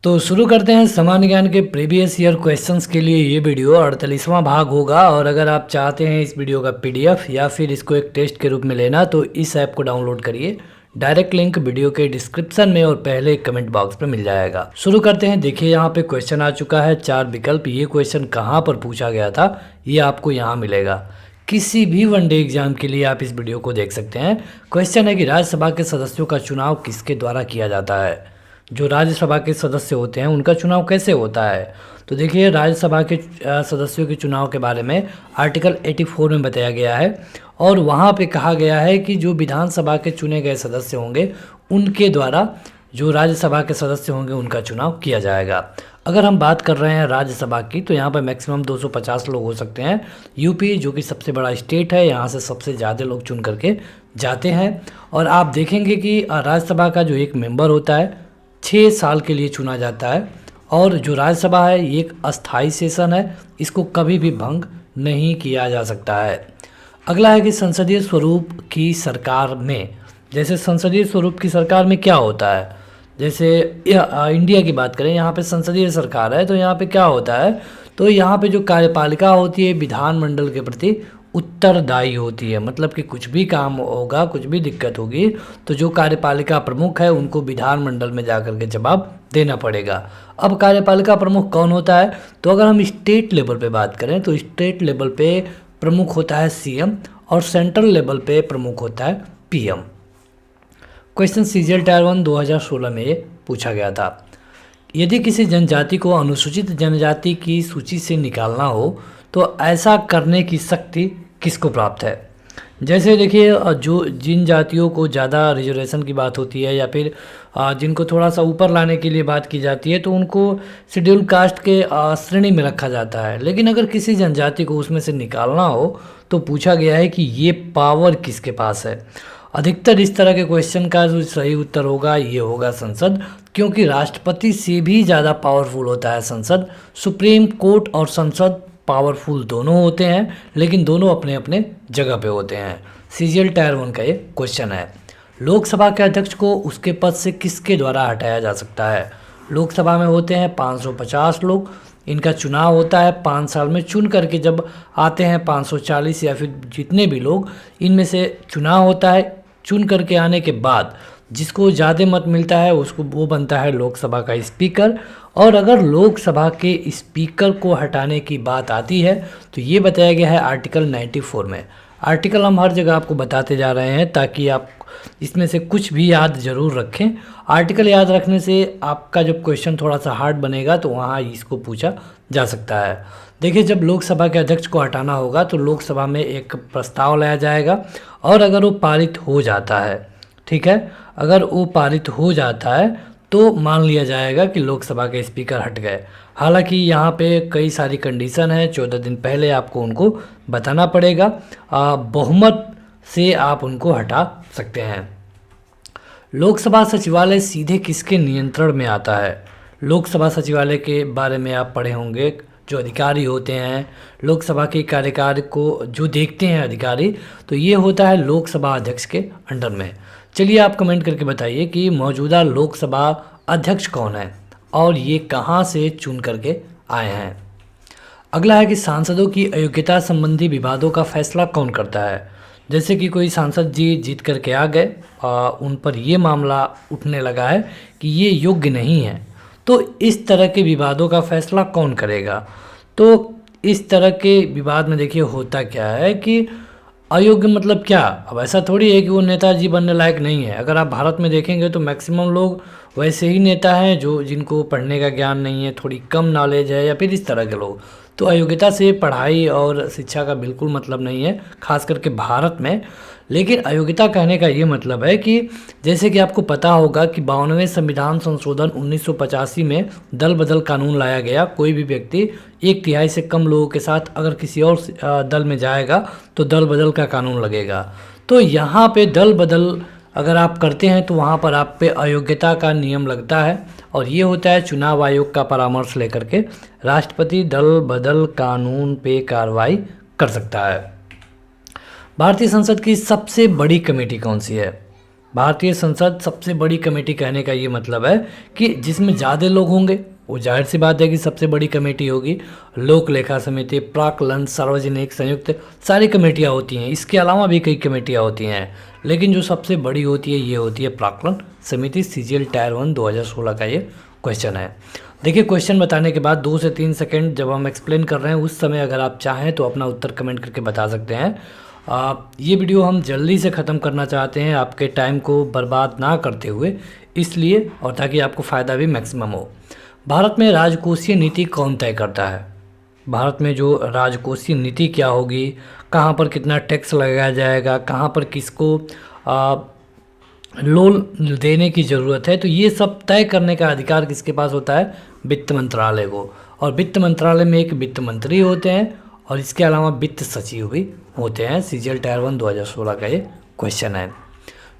तो शुरू करते हैं सामान्य ज्ञान के प्रीवियस ईयर क्वेश्चंस के लिए। ये वीडियो 48वां भाग होगा और अगर आप चाहते हैं इस वीडियो का पीडीएफ या फिर इसको एक टेस्ट के रूप में लेना तो इस ऐप को डाउनलोड करिए। डायरेक्ट लिंक वीडियो के डिस्क्रिप्शन में और पहले कमेंट बॉक्स में मिल जाएगा। शुरू करते हैं। देखिए यहाँ पे क्वेश्चन आ चुका है, 4 विकल्प। ये क्वेश्चन कहाँ पर पूछा गया था ये आपको यहाँ मिलेगा। किसी भी वनडे एग्जाम के लिए आप इस वीडियो को देख सकते हैं। क्वेश्चन है कि राज्यसभा के सदस्यों का चुनाव किसके द्वारा किया जाता है। जो राज्यसभा के सदस्य होते हैं उनका चुनाव कैसे होता है। तो देखिए राज्यसभा के सदस्यों के चुनाव के बारे में आर्टिकल 84 में बताया गया है और वहाँ पे कहा गया है कि जो विधानसभा के चुने गए सदस्य होंगे उनके द्वारा जो राज्यसभा के सदस्य होंगे उनका चुनाव किया जाएगा। अगर हम बात कर रहे हैं राज्यसभा की तो यहाँ पर मैक्सिमम 250 लोग हो सकते हैं। यूपी जो कि सबसे बड़ा स्टेट है, यहाँ से सबसे ज़्यादा लोग चुन करके जाते हैं। और आप देखेंगे कि राज्यसभा का जो एक मेंबर होता है 6 साल के लिए चुना जाता है और जो राज्यसभा है ये एक अस्थाई सेशन है, इसको कभी भी भंग नहीं किया जा सकता है। अगला है कि संसदीय स्वरूप की सरकार में, जैसे संसदीय स्वरूप की सरकार में क्या होता है। जैसे इंडिया की बात करें, यहाँ पे संसदीय सरकार है तो यहाँ पे क्या होता है, तो यहाँ पे जो कार्यपालिका होती है विधानमंडल के प्रति उत्तरदायी होती है। मतलब कि कुछ भी काम होगा, कुछ भी दिक्कत होगी तो जो कार्यपालिका प्रमुख है उनको विधानमंडल में जाकर के जवाब देना पड़ेगा। अब कार्यपालिका प्रमुख कौन होता है, तो अगर हम स्टेट लेवल पे बात करें तो स्टेट लेवल पे प्रमुख होता है सीएम और सेंट्रल लेवल पे प्रमुख होता है पीएम। क्वेश्चन सीजीएल टायर 1 2016 में ये पूछा गया था। यदि किसी जनजाति को अनुसूचित जनजाति की सूची से निकालना हो तो ऐसा करने की शक्ति किसको प्राप्त है। जैसे देखिए जो जिन जातियों को ज़्यादा रिजर्वेशन की बात होती है या फिर जिनको थोड़ा सा ऊपर लाने के लिए बात की जाती है तो उनको शेड्यूल कास्ट के श्रेणी में रखा जाता है। लेकिन अगर किसी जनजाति को उसमें से निकालना हो तो पूछा गया है कि ये पावर किसके पास है। अधिकतर इस तरह के क्वेश्चन का जो सही उत्तर होगा ये होगा संसद, क्योंकि राष्ट्रपति से भी ज़्यादा पावरफुल होता है संसद। सुप्रीम कोर्ट और संसद पावरफुल दोनों होते हैं लेकिन दोनों अपने अपने जगह पे होते हैं। सीजीएल टायर 1 का ये क्वेश्चन है। लोकसभा के अध्यक्ष को उसके पद से किसके द्वारा हटाया जा सकता है। लोकसभा में होते हैं 550 लोग, इनका चुनाव होता है 5 साल में। चुन करके जब आते हैं 540 या फिर जितने भी लोग, इनमें से चुनाव होता है। चुन करके आने के बाद जिसको ज़्यादा मत मिलता है उसको वो बनता है लोकसभा का स्पीकर। और अगर लोकसभा के स्पीकर को हटाने की बात आती है तो ये बताया गया है आर्टिकल 94 में। आर्टिकल हम हर जगह आपको बताते जा रहे हैं ताकि आप इसमें से कुछ भी याद ज़रूर रखें। आर्टिकल याद रखने से आपका जब क्वेश्चन थोड़ा सा हार्ड बनेगा तो वहाँ इसको पूछा जा सकता है। देखिए जब लोकसभा के अध्यक्ष को हटाना होगा तो लोकसभा में एक प्रस्ताव लाया जाएगा और अगर वो पारित हो जाता है, ठीक है, अगर वो पारित हो जाता है तो मान लिया जाएगा कि लोकसभा के स्पीकर हट गए। हालांकि यहाँ पे कई सारी कंडीशन है, 14 दिन पहले आपको उनको बताना पड़ेगा। बहुमत से आप उनको हटा सकते हैं। लोकसभा सचिवालय सीधे किसके नियंत्रण में आता है। लोकसभा सचिवालय के बारे में आप पढ़े होंगे। जो अधिकारी होते हैं लोकसभा के कार्यकाल को जो देखते हैं अधिकारी, तो ये होता है लोकसभा अध्यक्ष के अंडर में। चलिए आप कमेंट करके बताइए कि मौजूदा लोकसभा अध्यक्ष कौन है और ये कहाँ से चुन करके आए हैं। अगला है कि सांसदों की अयोग्यता संबंधी विवादों का फैसला कौन करता है। जैसे कि कोई सांसद जी जीत करके आ गए, उन पर ये मामला उठने लगा है कि ये योग्य नहीं है, तो इस तरह के विवादों का फैसला कौन करेगा। तो इस तरह के विवाद में देखिए होता क्या है कि अयोग्य मतलब क्या, अब ऐसा थोड़ी है कि वो नेताजी बनने लायक नहीं है। अगर आप भारत में देखेंगे तो मैक्सिमम लोग वैसे ही नेता हैं जो जिनको पढ़ने का ज्ञान नहीं है, थोड़ी कम नॉलेज है या फिर इस तरह के लोग। तो अयोग्यता से पढ़ाई और शिक्षा का बिल्कुल मतलब नहीं है, खास करके भारत में। लेकिन अयोग्यता कहने का ये मतलब है कि जैसे कि आपको पता होगा कि 52वें संविधान संशोधन 1985 में दल बदल कानून लाया गया। कोई भी व्यक्ति 1/3 से कम लोगों के साथ अगर किसी और दल में जाएगा तो दल बदल का कानून लगेगा। तो यहाँ पे दल बदल अगर आप करते हैं तो वहाँ पर आप पे अयोग्यता का नियम लगता है और ये होता है चुनाव आयोग का परामर्श लेकर के राष्ट्रपति दल बदल कानून पे कार्रवाई कर सकता है। भारतीय संसद की सबसे बड़ी कमेटी कौन सी है। भारतीय संसद सबसे बड़ी कमेटी कहने का ये मतलब है कि जिसमें ज़्यादा लोग होंगे, वो जाहिर सी बात है कि सबसे बड़ी कमेटी होगी। लोक लेखा समिति, प्राक्कलन, सार्वजनिक, संयुक्त, सारी कमेटियाँ होती हैं। इसके अलावा भी कई कमेटियाँ होती हैं, लेकिन जो सबसे बड़ी होती है ये होती है प्राक्कलन समिति। सीजीएल टायर 1 2016 का ये क्वेश्चन है। देखिए, क्वेश्चन बताने के बाद 2 से 3 सेकंड जब हम एक्सप्लेन कर रहे हैं उस समय अगर आप चाहें तो अपना उत्तर कमेंट करके बता सकते हैं। ये वीडियो हम जल्दी से ख़त्म करना चाहते हैं, आपके टाइम को बर्बाद ना करते हुए, इसलिए, और ताकि आपको फ़ायदा भी मैक्सिमम हो। भारत में राजकोषीय नीति कौन तय करता है? भारत में जो राजकोषीय नीति क्या होगी, कहाँ पर कितना टैक्स लगाया जाएगा, कहाँ पर किसको लोन देने की ज़रूरत है, तो ये सब तय करने का अधिकार किसके पास होता है? वित्त मंत्रालय को। और वित्त मंत्रालय में एक वित्त मंत्री होते हैं और इसके अलावा वित्त सचिव भी होते हैं। सीजीएल टायर 1 2016 का ये क्वेश्चन है।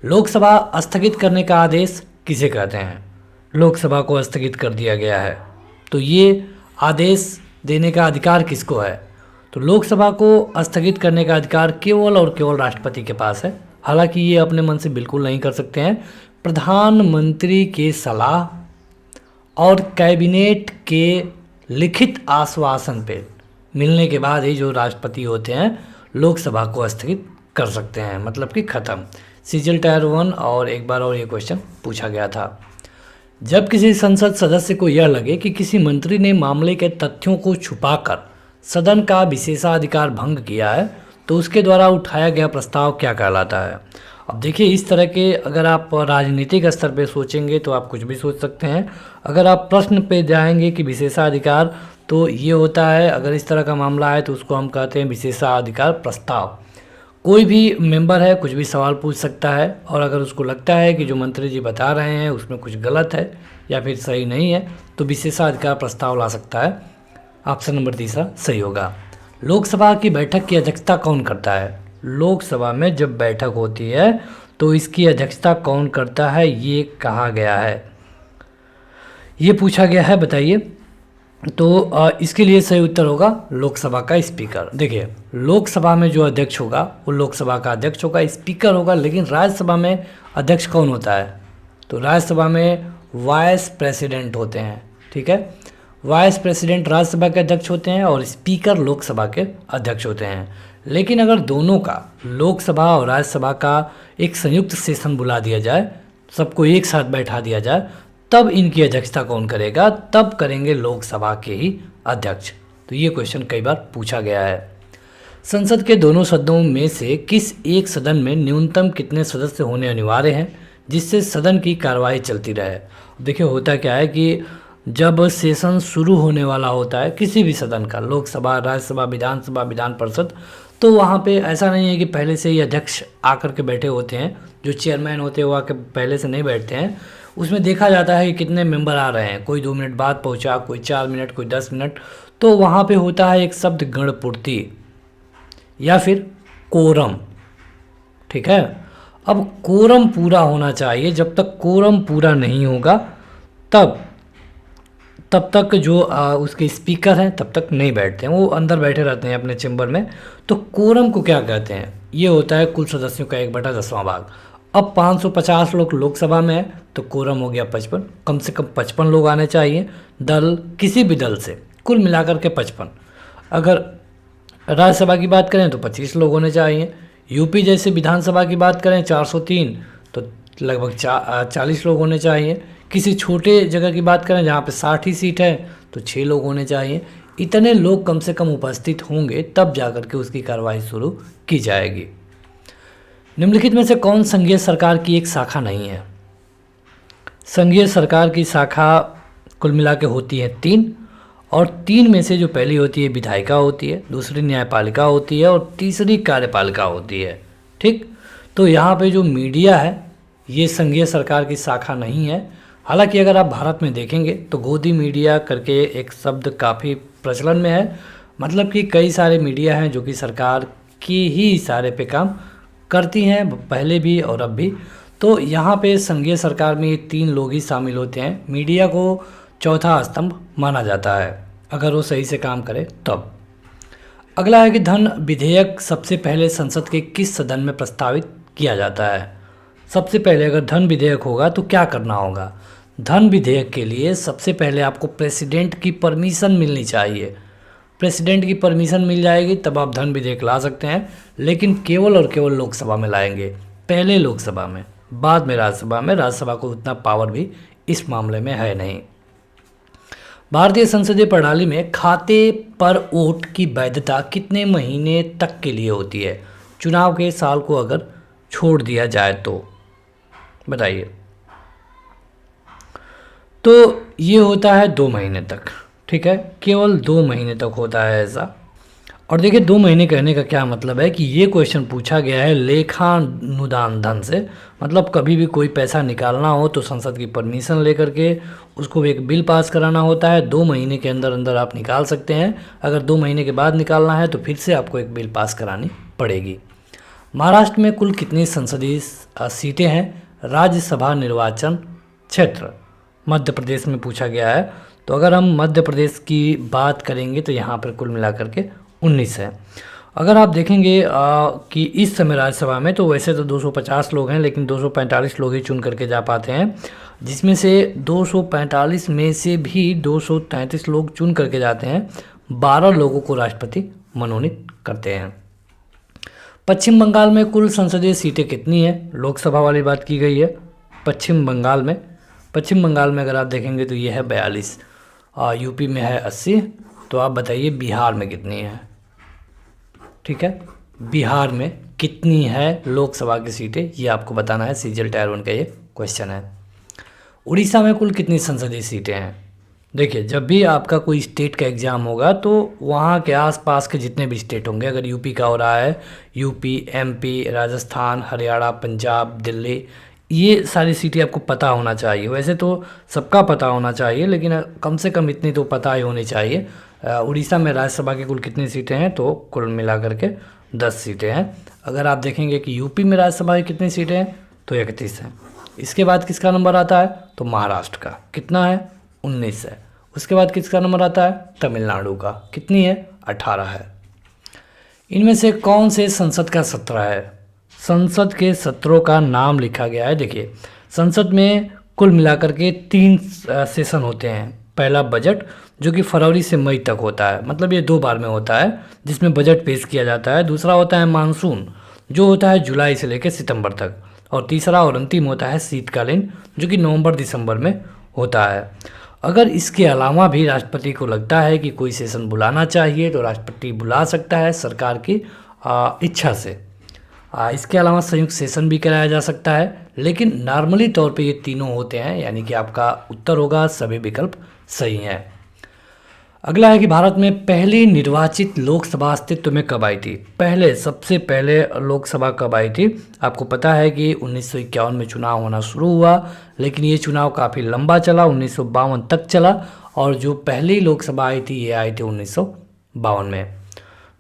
लोकसभा स्थगित करने का आदेश किसे कहते हैं? लोकसभा को स्थगित कर दिया गया है, तो ये आदेश देने का अधिकार किसको है? तो लोकसभा को स्थगित करने का अधिकार केवल और केवल राष्ट्रपति के पास है। हालांकि ये अपने मन से बिल्कुल नहीं कर सकते हैं। प्रधानमंत्री के सलाह और कैबिनेट के लिखित आश्वासन पे मिलने के बाद ही जो राष्ट्रपति होते हैं लोकसभा को स्थगित कर सकते हैं, मतलब कि ख़त्म। सीजीएल टायर 1 और एक बार और ये क्वेश्चन पूछा गया था। जब किसी संसद सदस्य को यह लगे कि किसी मंत्री ने मामले के तथ्यों को छुपाकर सदन का विशेषाधिकार भंग किया है, तो उसके द्वारा उठाया गया प्रस्ताव क्या कहलाता है? अब देखिए, इस तरह के अगर आप राजनीतिक स्तर पे सोचेंगे तो आप कुछ भी सोच सकते हैं। अगर आप प्रश्न पे जाएंगे कि विशेषाधिकार, तो ये होता है, अगर इस तरह का मामला है तो उसको हम कहते हैं विशेषाधिकार प्रस्ताव। कोई भी मेंबर है कुछ भी सवाल पूछ सकता है, और अगर उसको लगता है कि जो मंत्री जी बता रहे हैं उसमें कुछ गलत है या फिर सही नहीं है, तो विशेषाधिकार प्रस्ताव ला सकता है। ऑप्शन नंबर 3 सही होगा। लोकसभा की बैठक की अध्यक्षता कौन करता है? लोकसभा में जब बैठक होती है तो इसकी अध्यक्षता कौन करता है, ये कहा गया है, ये पूछा गया है, बताइए। तो इसके लिए सही उत्तर होगा लोकसभा का स्पीकर। देखिए, लोकसभा में जो अध्यक्ष होगा वो लोकसभा का अध्यक्ष होगा, स्पीकर होगा। लेकिन राज्यसभा में अध्यक्ष कौन होता है? तो राज्यसभा में वाइस प्रेसिडेंट होते हैं, ठीक है। वाइस प्रेसिडेंट राज्यसभा के अध्यक्ष होते हैं और स्पीकर लोकसभा के अध्यक्ष होते हैं। लेकिन अगर दोनों का, लोकसभा और राज्यसभा का एक संयुक्त सेशन बुला दिया जाए, सबको एक साथ बैठा दिया जाए, तब इनकी अध्यक्षता कौन करेगा? तब करेंगे लोकसभा के ही अध्यक्ष। तो ये क्वेश्चन कई बार पूछा गया है। संसद के दोनों सदनों में से किस एक सदन में न्यूनतम कितने सदस्य होने अनिवार्य हैं जिससे सदन की कार्रवाई चलती रहे? देखिए, होता क्या है कि जब सेशन शुरू होने वाला होता है किसी भी सदन का, लोकसभा, राज्यसभा, विधानसभा, विधान परिषद, तो वहाँ पे ऐसा नहीं है कि पहले से ही अध्यक्ष आकर के बैठे होते हैं। जो चेयरमैन होते हैं वो आकर पहले से नहीं बैठते हैं। उसमें देखा जाता है कि कितने मेंबर आ रहे हैं, कोई 2 मिनट बाद पहुंचा, कोई 4 मिनट, कोई 10 मिनट। तो वहाँ पे होता है एक शब्द गणपूर्ति या फिर कोरम, ठीक है। अब कोरम पूरा होना चाहिए। जब तक कोरम पूरा नहीं होगा तब तक जो उसके स्पीकर हैं तब तक नहीं बैठते हैं, वो अंदर बैठे रहते हैं अपने चैम्बर में। तो कोरम को क्या कहते हैं? ये होता है कुल सदस्यों का 1/10वां भाग। अब 550 लोग लोकसभा में है तो कोरम हो गया 55। कम से कम 55 लोग आने चाहिए, दल, किसी भी दल से, कुल मिलाकर के 55। अगर राज्यसभा की बात करें तो 25 लोग होने चाहिए। यूपी जैसे विधानसभा की बात करें 403, तो लगभग 40 लोग होने चाहिए। किसी छोटे जगह की बात करें जहाँ पे 60 ही सीट है तो 6 लोग होने चाहिए। इतने लोग कम से कम उपस्थित होंगे तब जाकर के उसकी कार्रवाई शुरू की जाएगी। निम्नलिखित में से कौन संघीय सरकार की एक शाखा नहीं है? संघीय सरकार की शाखा कुल मिला के होती है 3, और 3 में से जो पहली होती है विधायिका होती है, दूसरी न्यायपालिका होती है और तीसरी कार्यपालिका होती है, ठीक। तो यहाँ पे जो मीडिया है ये संघीय सरकार की शाखा नहीं है। हालांकि अगर आप भारत में देखेंगे तो गोदी मीडिया करके एक शब्द काफ़ी प्रचलन में है, मतलब कि कई सारे मीडिया हैं जो कि सरकार की ही इशारे पे काम करती हैं, पहले भी और अब भी। तो यहाँ पे संघीय सरकार में ये 3 लोग ही शामिल होते हैं। मीडिया को चौथा स्तंभ माना जाता है अगर वो सही से काम करे तब। अगला है कि धन विधेयक सबसे पहले संसद के किस सदन में प्रस्तावित किया जाता है? सबसे पहले अगर धन विधेयक होगा तो क्या करना होगा? धन विधेयक के लिए सबसे पहले आपको प्रेसिडेंट की परमिशन मिलनी चाहिए। प्रेसिडेंट की परमिशन मिल जाएगी तब आप धन विधेयक ला सकते हैं, लेकिन केवल और केवल लोकसभा में लाएंगे। पहले लोकसभा में, बाद में राज्यसभा में। राज्यसभा को उतना पावर भी इस मामले में है नहीं। भारतीय संसदीय प्रणाली में खाते पर वोट की वैधता कितने महीने तक के लिए होती है? चुनाव के साल को अगर छोड़ दिया जाए तो बताइए। तो ये होता है 2 महीने तक, ठीक है, केवल 2 महीने तक होता है ऐसा। और देखिए 2 महीने कहने का क्या मतलब है कि ये क्वेश्चन पूछा गया है लेखानुदान धन से, मतलब कभी भी कोई पैसा निकालना हो तो संसद की परमिशन लेकर के उसको एक बिल पास कराना होता है। 2 महीने के अंदर अंदर आप निकाल सकते हैं। अगर 2 महीने के बाद निकालना है तो फिर से आपको एक बिल पास करानी पड़ेगी। महाराष्ट्र में कुल कितनी संसदीय सीटें हैं? राज्यसभा निर्वाचन क्षेत्र मध्य प्रदेश में पूछा गया है। तो अगर हम मध्य प्रदेश की बात करेंगे तो यहाँ पर कुल मिलाकर के 19 है। अगर आप देखेंगे कि इस समय राज्यसभा में तो वैसे तो 250 लोग हैं, लेकिन 245 लोग ही चुन करके जा पाते हैं, जिसमें से 245 में से भी 233 लोग चुन करके जाते हैं। 12 लोगों को राष्ट्रपति मनोनीत करते हैं। पश्चिम बंगाल में कुल संसदीय सीटें कितनी हैं? लोकसभा वाली बात की गई है। पश्चिम बंगाल में अगर आप देखेंगे तो ये है 42, यूपी में है 80। तो आप बताइए बिहार में कितनी है? ठीक है, बिहार में कितनी है लोकसभा की सीटें, ये आपको बताना है। सीजीएल टायर 1 का ये क्वेश्चन है। उड़ीसा में कुल कितनी संसदीय सीटें हैं? देखिए जब भी आपका कोई स्टेट का एग्ज़ाम होगा तो वहाँ के आसपास के जितने भी स्टेट होंगे, अगर यूपी का हो रहा है, यूपी, एमपी, राजस्थान, हरियाणा, पंजाब, दिल्ली, ये सारी सीटें आपको पता होना चाहिए। वैसे तो सबका पता होना चाहिए, लेकिन कम से कम इतनी तो पता ही होनी चाहिए। उड़ीसा में राज्यसभा की कुल कितनी सीटें हैं? तो कुल मिलाकर के 10 सीटें हैं। अगर आप देखेंगे कि यूपी में राज्यसभा की कितनी सीटें हैं तो 31 हैं। इसके बाद किसका नंबर आता है? तो महाराष्ट्र का कितना है? 19 है। उसके बाद किसका नंबर आता है? तमिलनाडु का कितनी है? 18 है। इनमें से कौन से संसद का सत्र है? संसद के सत्रों का नाम लिखा गया है। देखिए संसद में कुल मिलाकर के 3 सेशन होते हैं। पहला बजट जो कि फरवरी से मई तक होता है, मतलब ये 2 बार में होता है जिसमें बजट पेश किया जाता है। दूसरा होता है मानसून जो होता है जुलाई से लेकर सितंबर तक। और तीसरा और अंतिम होता है शीतकालीन जो कि नवंबर दिसंबर में होता है। अगर इसके अलावा भी राष्ट्रपति को लगता है कि कोई सेशन बुलाना चाहिए तो राष्ट्रपति बुला सकता है सरकार की इच्छा से। इसके अलावा संयुक्त सेशन भी कराया जा सकता है, लेकिन नॉर्मली तौर पे ये तीनों होते हैं, यानी कि आपका उत्तर होगा सभी विकल्प सही हैं। अगला है कि भारत में पहली निर्वाचित लोकसभा अस्तित्व में कब आई थी? सबसे पहले लोकसभा कब आई थी? आपको पता है कि 1951 में चुनाव होना शुरू हुआ, लेकिन ये चुनाव काफ़ी लंबा चला, 1952 तक चला। और जो पहली लोकसभा आई थी ये आई थी 1952 में।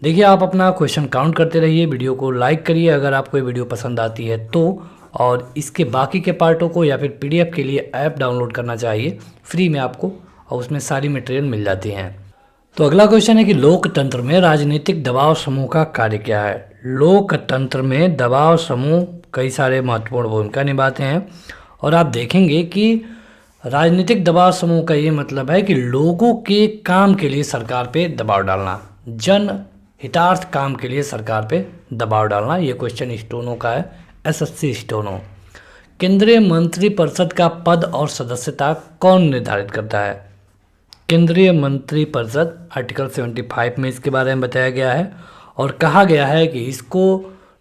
देखिए आप अपना क्वेश्चन काउंट करते रहिए, वीडियो को लाइक करिए अगर आपको ये वीडियो पसंद आती है तो, और इसके बाकी के पार्टों को या फिर पीडीएफ के लिए ऐप डाउनलोड करना चाहिए फ्री में आपको, और उसमें सारी मटेरियल मिल जाती हैं। तो अगला क्वेश्चन है कि लोकतंत्र में राजनीतिक दबाव समूह का कार्य क्या है? लोकतंत्र में दबाव समूह कई सारे महत्वपूर्ण भूमिका निभाते हैं, और आप देखेंगे कि राजनीतिक दबाव समूह का ये मतलब है कि लोगों के काम के लिए सरकार पे दबाव डालना, जन हितार्थ काम के लिए सरकार पे दबाव डालना। ये क्वेश्चन स्टोनो का है, एसएससी स्टोनो। केंद्रीय मंत्रिपरिषद का पद और सदस्यता कौन निर्धारित करता है? केंद्रीय मंत्रिपरिषद आर्टिकल 75 में इसके बारे में बताया गया है, और कहा गया है कि इसको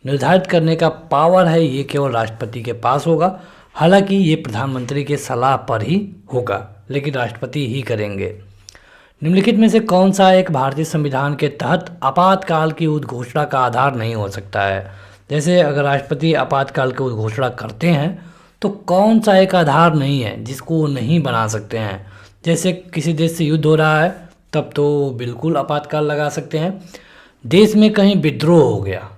निर्धारित करने का पावर है ये केवल राष्ट्रपति के पास होगा। हालांकि ये प्रधानमंत्री के सलाह पर ही होगा, लेकिन राष्ट्रपति ही करेंगे। निम्नलिखित में से कौन सा एक भारतीय संविधान के तहत आपातकाल की उद्घोषणा का आधार नहीं हो सकता है? जैसे अगर राष्ट्रपति आपातकाल की उद्घोषणा करते हैं तो कौन सा एक आधार नहीं है जिसको वो नहीं बना सकते हैं? जैसे किसी देश से युद्ध हो रहा है तब तो बिल्कुल आपातकाल लगा सकते हैं। देश में कहीं विद्रोह हो गया,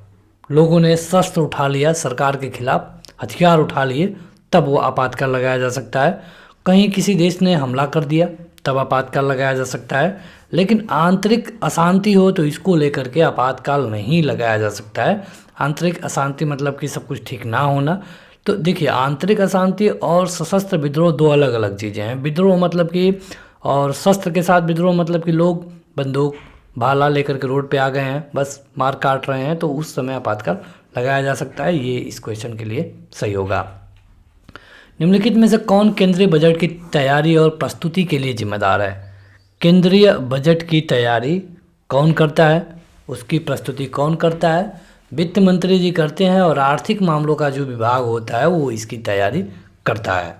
लोगों ने शस्त्र उठा लिया सरकार के खिलाफ, हथियार उठा लिए, तब वो आपातकाल लगाया जा सकता है। कहीं किसी देश ने हमला कर दिया तब आपातकाल लगाया जा सकता है। लेकिन आंतरिक अशांति हो तो इसको लेकर के आपातकाल नहीं लगाया जा सकता है। आंतरिक अशांति मतलब कि सब कुछ ठीक ना होना, तो देखिए, आंतरिक अशांति और सशस्त्र विद्रोह दो अलग अलग चीज़ें हैं। विद्रोह मतलब कि, और शस्त्र के साथ विद्रोह मतलब कि लोग बंदूक भाला लेकर के रोड पे आ गए हैं, बस मार काट रहे हैं, तो उस समय आपातकाल लगाया जा सकता है। ये इस क्वेश्चन के लिए सही होगा। निम्नलिखित में से कौन केंद्रीय बजट की तैयारी और प्रस्तुति के लिए जिम्मेदार है? केंद्रीय बजट की तैयारी कौन करता है, उसकी प्रस्तुति कौन करता है? वित्त मंत्री जी करते हैं, और आर्थिक मामलों का जो विभाग होता है वो इसकी तैयारी करता है।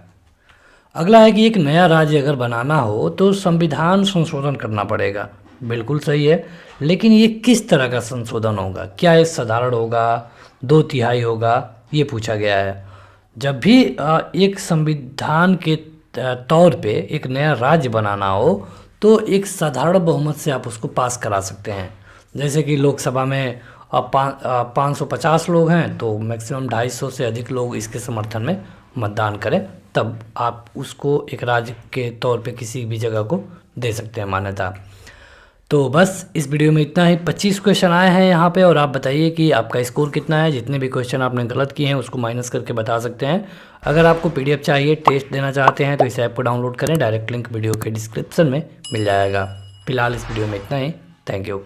अगला है कि एक नया राज्य अगर बनाना हो तो संविधान संशोधन करना पड़ेगा। बिल्कुल सही है, लेकिन ये किस तरह का संशोधन होगा? क्या ये साधारण होगा, 2/3 होगा? ये पूछा गया है। जब भी एक संविधान के तौर पे एक नया राज्य बनाना हो तो एक साधारण बहुमत से आप उसको पास करा सकते हैं। जैसे कि लोकसभा में 550 लोग हैं तो मैक्सिमम 250 से अधिक लोग इसके समर्थन में मतदान करें, तब आप उसको एक राज्य के तौर पे किसी भी जगह को दे सकते हैं मान्यता। तो बस इस वीडियो में इतना ही। 25 क्वेश्चन आए हैं यहाँ पे, और आप बताइए कि आपका स्कोर कितना है। जितने भी क्वेश्चन आपने गलत किए हैं उसको माइनस करके बता सकते हैं। अगर आपको पीडीएफ चाहिए, टेस्ट देना चाहते हैं, तो इस ऐप को डाउनलोड करें। डायरेक्ट लिंक वीडियो के डिस्क्रिप्शन में मिल जाएगा। फिलहाल इस वीडियो में इतना ही। Thank you.